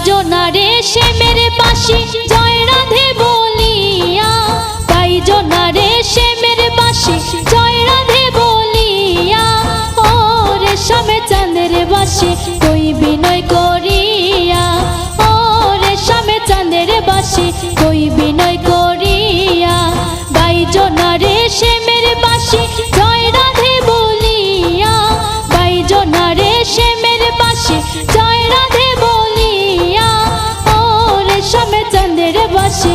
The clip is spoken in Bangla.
জনা রে শ্যামের বাঁশি জয় রাধে বলিয়া, গাই জনা রে শ্যামের বাঁশি জয় রাধে বলিয়া। ও রেশমে চাঁদের বাঁশি কই বিনয় করিয়া, ও রেশমে চাঁদের বাঁশি কই বিনয় করিয়া। গাই জনা রে শ্যামের বাঁশি জয় রাধে বলিয়া, গাই জনা রে শ্যামের বাঁশি জয় রাধে বলিয়া। ও রেশমে চাঁদের বাঁশি